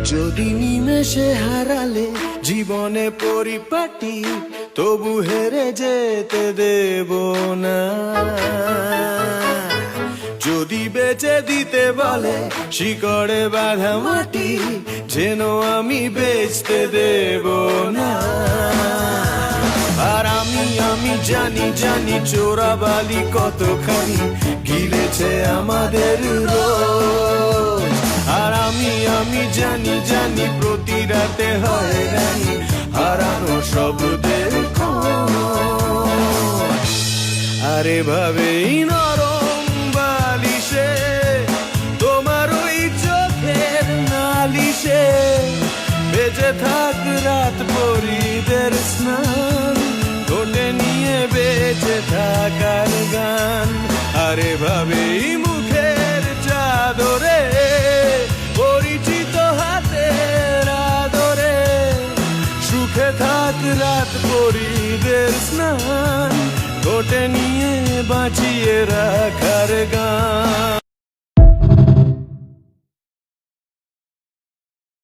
যদি নিমেষে হারালে জীবনে পরিপাটি, তবু হেরে যেতে দেব না। যদি বেচে দিতে বলে শিকড়ে বাঁধা মাটি, যেন আমি বেচতে দেব না। আর আমি জানি জানি চোরাবালি কতখানি গিলেছে আমাদের রোজ। আর আমি জানি জানি প্রতি রাতে হয় রানি হারানো শব্দের খোঁজ। আরে ভাবেই নরম বালিশে তোমার ওই চোখের নালিশে বেঁচে থাক রাত পরীদের স্নান, ঠোঁটে নিয়ে বেঁচে থাকার গান। আরে ভাবেই মুখের চাদরে পরিচিত হাতের আদরে সুখে থাক রাত পরীদের স্নান, ঠোঁটে নিয়ে বাঁচিয়ে রাখার গান।